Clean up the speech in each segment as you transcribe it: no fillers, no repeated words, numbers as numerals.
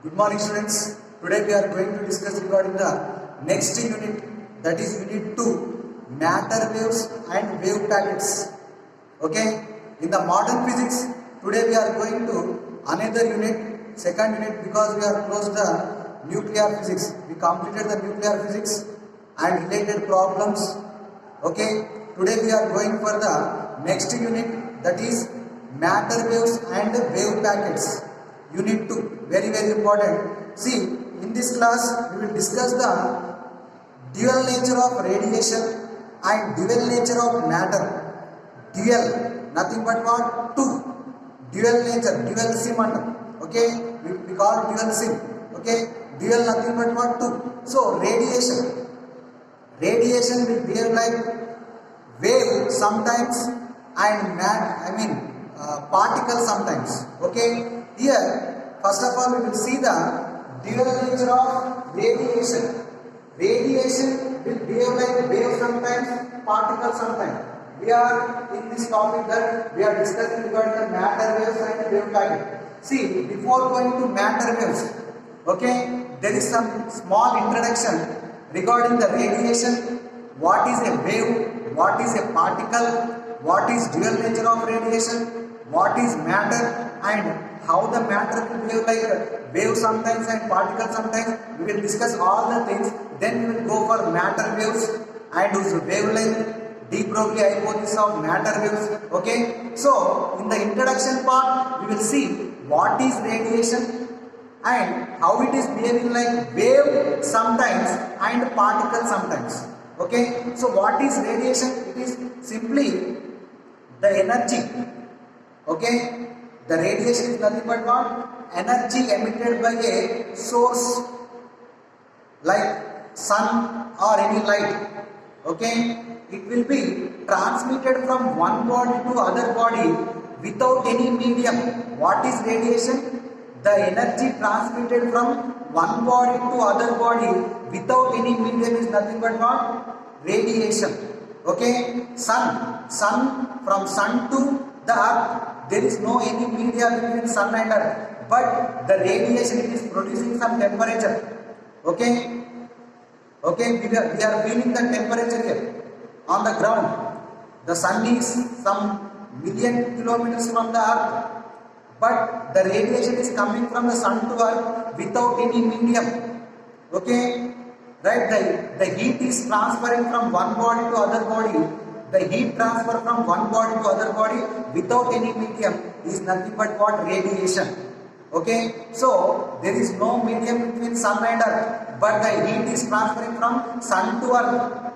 Good morning students. Today we are going to discuss regarding the next unit, that is unit 2, matter waves and wave packets. Okay, in the modern physics today we are going to another unit, second unit, because we are close the nuclear physics. We completed the nuclear physics and related problems. Okay, today we are going for the next unit, that is matter waves and wave packets. Unit 2, very important. See, in this class we will discuss the dual nature of radiation and dual nature of matter. Dual, nothing but what? Two. Dual nature, dual sim. Okay, we call dual sim. Okay, dual nothing but what? Two. So radiation will behave like wave sometimes and particle sometimes. Okay, here first of all we will see the dual nature of radiation. Radiation will behave like wave sometimes, particle sometimes. We are in this topic that we are discussing regarding the matter waves and wave packet. See, before going to matter waves, okay, there is some small introduction regarding the radiation. What is a wave? What is a particle? What is dual nature of radiation? What is matter? And how the matter will behave like wave sometimes and particle sometimes. We will discuss all the things. Then we will go for matter waves and whose wavelength, de Broglie hypothesis of matter waves. Okay. So in the introduction part, we will see what is radiation and how it is behaving like wave sometimes and particle sometimes. Okay. So what is radiation? It is simply the energy. Okay. The radiation is nothing but what? Energy emitted by a source like sun or any light. Okay, it will be transmitted from one body to other body without any medium. What is radiation? The energy transmitted from one body to other body without any medium is nothing but what? Radiation. Okay, sun from sun to the earth. There is no any media between sun and earth, but the radiation it is producing some temperature. Okay, we are feeling the temperature here on the ground. The sun is some million kilometers from the earth, but the radiation is coming from the sun to earth without any medium. Okay, right? The heat is transferring from one body to other body. The heat transfer from one body to other body without any medium is nothing but what? Radiation. Okay, so there is no medium between sun and earth, but the heat is transferring from sun to earth.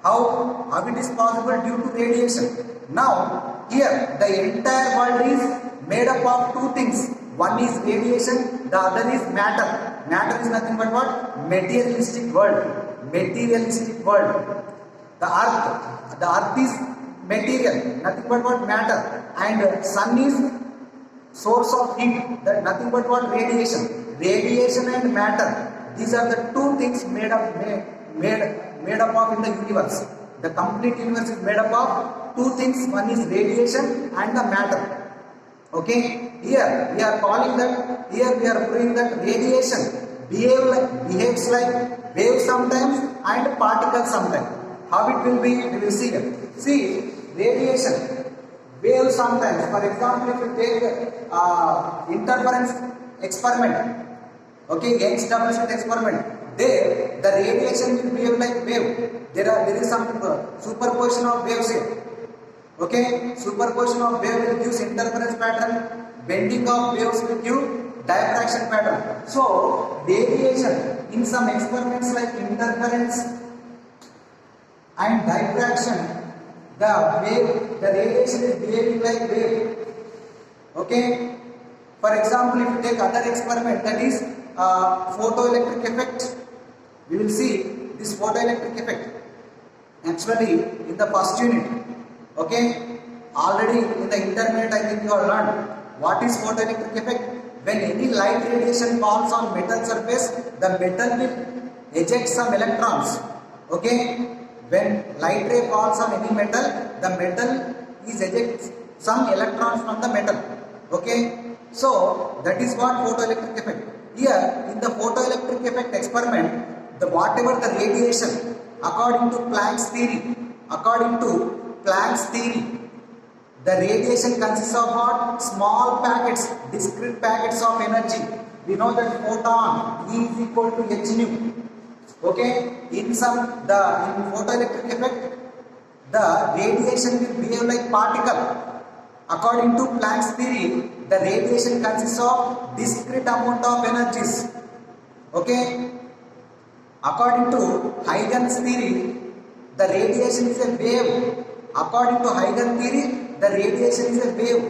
How it is possible? Due to radiation. Now here the entire world is made up of two things. One is radiation, the other is matter. Matter is nothing but what? Materialistic world. Materialistic world. The earth is material, nothing but what? Matter. And sun is source of heat, that nothing but what? Radiation. Radiation and matter. These are the two things made up of in the universe. The complete universe is made up of two things. One is radiation and the matter. Okay. Here we are calling that. Here we are proving that radiation behaves like wave sometimes and particle sometimes. How it will be? We will see here. See, radiation, wave sometimes. For example, if you take interference experiment, okay, Young's double slit experiment, there the radiation will behave like wave. There is some superposition of waves here. Okay, superposition of wave will give interference pattern. Bending of waves will give diffraction pattern. So radiation in some experiments like interference and diffraction, the radiation is behaving like wave. Okay. For example, if you take other experiment, that is photoelectric effect, we will see this photoelectric effect. Actually, in the first unit, okay, already in the intermediate, I think you have learned what is photoelectric effect. When any light radiation falls on metal surface, the metal will eject some electrons. Okay. When light ray falls on any metal, the metal is ejects some electrons from the metal. Okay. So that is what photoelectric effect. Here in the photoelectric effect experiment, the whatever the radiation according to Planck's theory, the radiation consists of what? Small packets, discrete packets of energy. We know that photon E is equal to h nu. Okay, in photoelectric effect, the radiation will behave like particle. According to Planck's theory, the radiation consists of discrete amount of energies. Okay, according to Huygens theory, the radiation is a wave. According to Huygens theory, the radiation is a wave.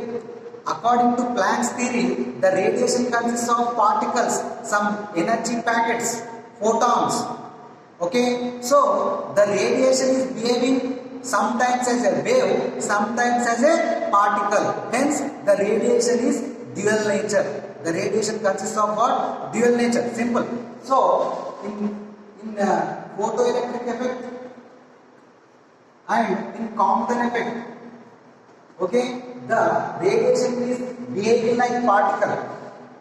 According to Planck's theory, the radiation consists of particles, some energy packets, photons. Okay, so the radiation is behaving sometimes as a wave, sometimes as a particle. Hence, the radiation is dual nature. The radiation consists of what? Dual nature. Simple. So, in photoelectric effect and in Compton effect, okay, the radiation is behaving like particle.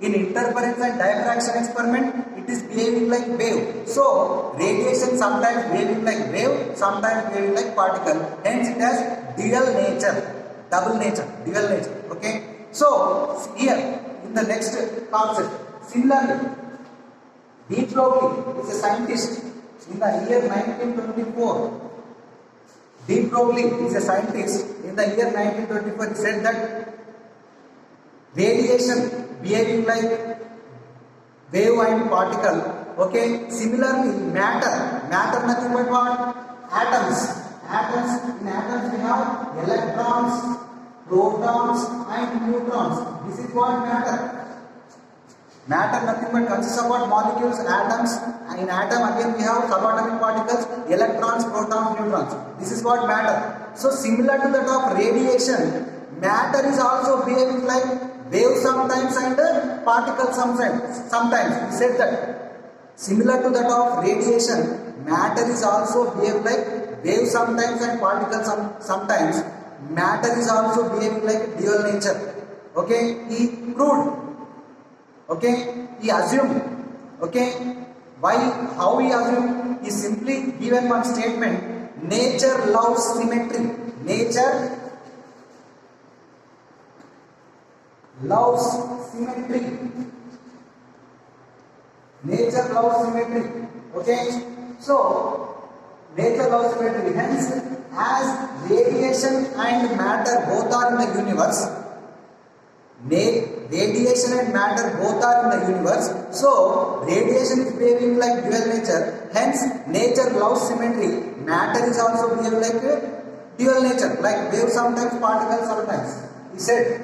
In interference and diffraction experiment, it is behaving like wave. So, radiation sometimes behaving like wave, sometimes behaving like particle. Hence, it has dual nature, double nature, dual nature. Okay. So, here in the next concept, similarly, de Broglie is a scientist in the year 1924. De Broglie is a scientist in the year 1924. He said that radiation behaving like wave and particle. Okay. Similarly, matter nothing but what? Atoms. In atoms we have electrons, protons and neutrons. This is what matter. Matter nothing but consists of what? Molecules, atoms. In atom again we have subatomic particles, electrons, protons, neutrons. This is what matter. So similar to that of radiation, matter is also behaving like wave sometimes and particle sometimes. We said that. Similar to that of radiation, matter is also behave like wave sometimes and particle sometimes. Matter is also behaving like dual nature. Okay, he proved. Okay, he assumed. Okay, how he assumed? He simply given one statement: nature loves symmetry. Nature loves symmetry. Nature loves symmetry. Okay, so nature loves symmetry. Hence, as radiation and matter both are in the universe, radiation and matter both are in the universe. So, radiation is behaving like dual nature. Hence, nature loves symmetry. Matter is also behaving like dual nature, like wave sometimes, particle sometimes. He said,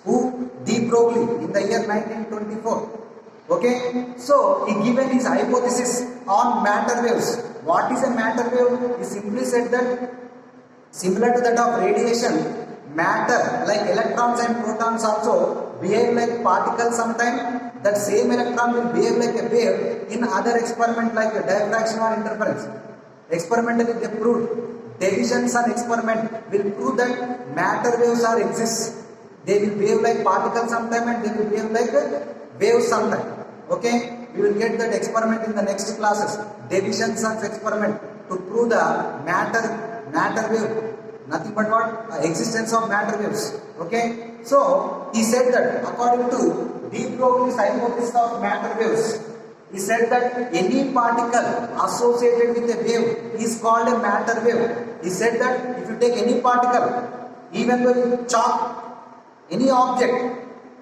who? De Broglie in the year 1924. Okay, so he given his hypothesis on matter waves. What is a matter wave? He simply said that similar to that of radiation, matter like electrons and protons also behave like particles sometimes. That same electron will behave like a wave in other experiment like diffraction or interference. Experimentally they proved. Division sun experiment will prove that matter waves are exist. They will behave like particles sometime and they will behave like waves sometime. Okay, we will get that experiment in the next classes. Division sun's experiment to prove the matter wave. Nothing but what? Existence of matter waves. Okay, so he said that according to de Broglie's hypothesis of matter waves, he said that any particle associated with a wave is called a matter wave. He said that if you take any particle, even though you chalk any object,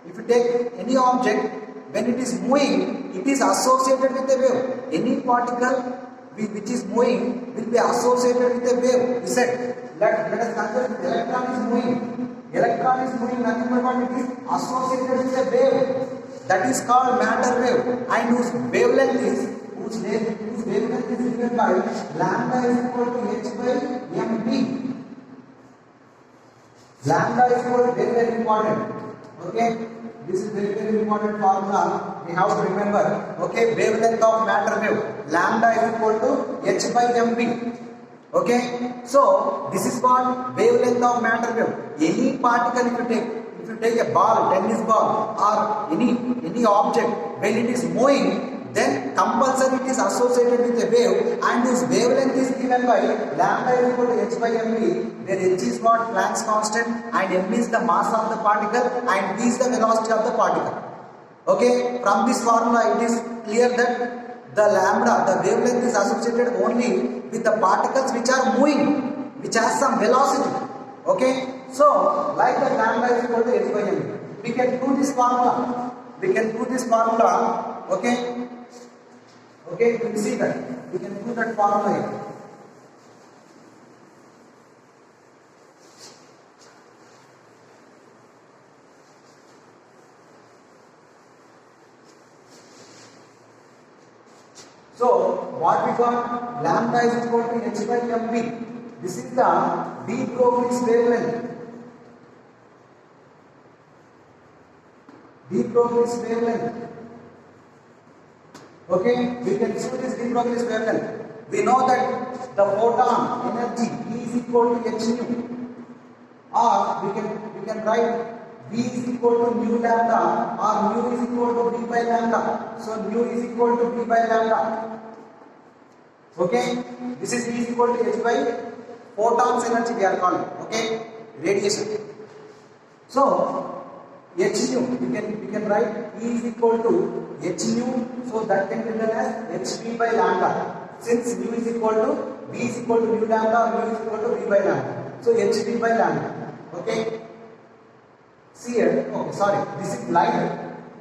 if you take any object, when it is moving, it is associated with a wave. Any particle which is moving will be associated with a wave. He said, let us consider electron is moving. Electron is moving, nothing but what it is associated with a wave. That is called matter wave, and whose wavelength is given by lambda is equal to h by mv. Lambda is equal to very important. Okay, this is very important formula. We have to remember. Okay, wavelength of matter wave. Lambda is equal to h by mv. Okay, so this is what wavelength of matter wave. Any particle if you take a ball, tennis ball, or any object, when it is moving, then compulsory it is associated with a wave, and this wavelength is given by lambda is equal to h by mv, where h is what Planck's constant, and m is the mass of the particle, and v is the velocity of the particle. Okay, from this formula it is clear that the lambda, the wavelength is associated only with the particles which are moving, which has some velocity. Okay, so like the lambda is equal to h by m, we can do this formula. Okay, okay, you see that we can do that formula here. So what we got? Lambda is equal to h by mv. This is the de Broglie's wavelength. De Broglie's wavelength. Okay, we can show this de Broglie's wavelength. We know that the photon energy E is equal to h nu, or we can write V is equal to mu lambda, or mu is equal to V by lambda. So mu is equal to V by lambda. Okay, this is E is equal to h by photons energy we are calling. Okay, radiation. So h nu, we can write E is equal to h nu, so that can be written as hv by lambda. Since mu is equal to V is equal to mu lambda, or mu is equal to V by lambda. So hv by lambda. Okay. See here, okay, sorry, this is light.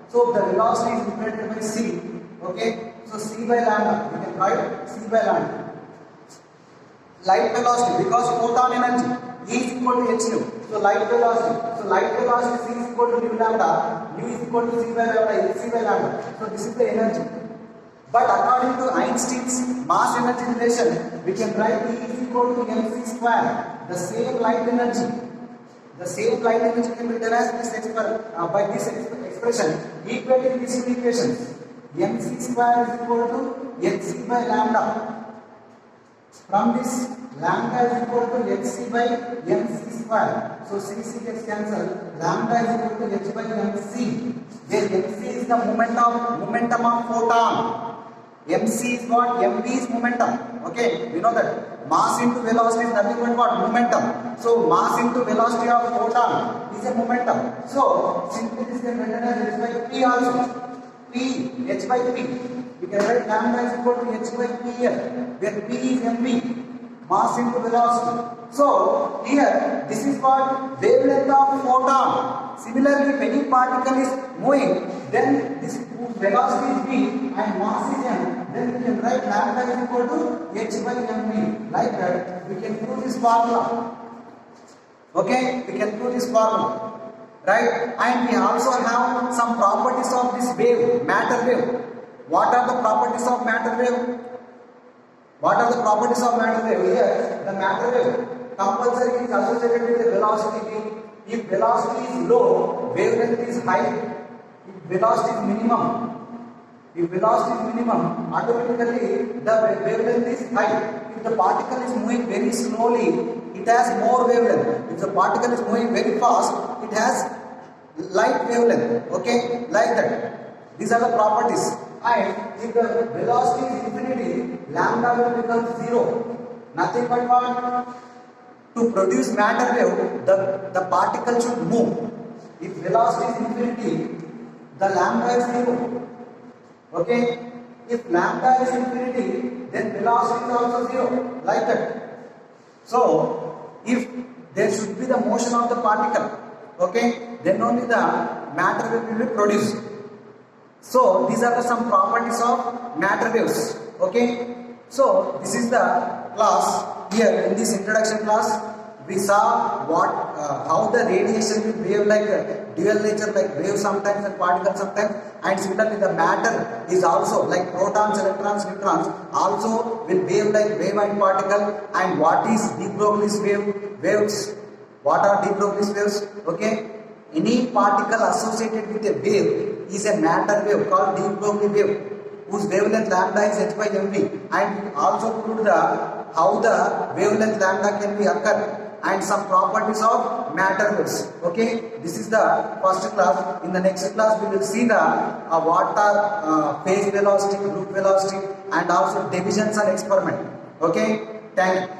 So the velocity is represented by c. Okay, so c by lambda, we can write c by lambda. Light velocity, because photon energy E is equal to h nu. So light velocity c is equal to mu lambda, mu is equal to c by lambda, c by lambda. So this is the energy. But according to Einstein's mass energy relation, we can write E is equal to mc square. The same light energy can be written as this by this expression, equating these two equations. mc square is equal to hc by lambda. From this, lambda is equal to hc by mc square. So c gets cancelled. Lambda is equal to h by mc, where mc is the momentum of photon. mc is what? mv is momentum. Okay, we know that mass into velocity is nothing but what? Momentum. So mass into velocity of photon is a momentum. So simply this can be written as h by p also. H by p. We can write lambda is equal to h by p here, where p is mv, mass into velocity. So here this is what? Wavelength of photon. Similarly, if any particle is moving, then this velocity is v and mass is m, then we can write lambda is equal to h by mv. Like that, we can do this formula. Okay, we can do this formula. Right? And we also have some properties of this wave, matter wave. What are the properties of matter wave? Here, the matter wave compulsory is associated with the velocity v. If velocity is low, wavelength is high. If velocity is minimum, automatically the wavelength is high. If the particle is moving very slowly, it has more wavelength. If the particle is moving very fast, it has light wavelength. Okay, like that. These are the properties. And if the velocity is infinity, lambda will become 0. Nothing but what? To produce matter wave, the particle should move. If velocity is infinity, the lambda is 0. Okay? If lambda is infinity, then velocity is also 0. Like that. So, if there should be the motion of the particle, okay, then only the matter wave will be produced. So, these are some properties of matter waves. Okay? So, this is the class. Here in this introduction class, we saw how the radiation will behave like dual nature, like wave sometimes and particle sometimes, and similarly the matter is also like protons, electrons, neutrons also will behave like wave and particle. And what is de Broglie's waves? What are de Broglie's waves? Okay, any particle associated with a wave is a matter wave called de Broglie wave, whose wavelength lambda is h by mv, and we also proved how the wavelength lambda can be occur and some properties of matter waves. Okay, this is the first class. In the next class, we will see the what are phase velocity, group velocity, and also divisions and experiment. Okay, thank you.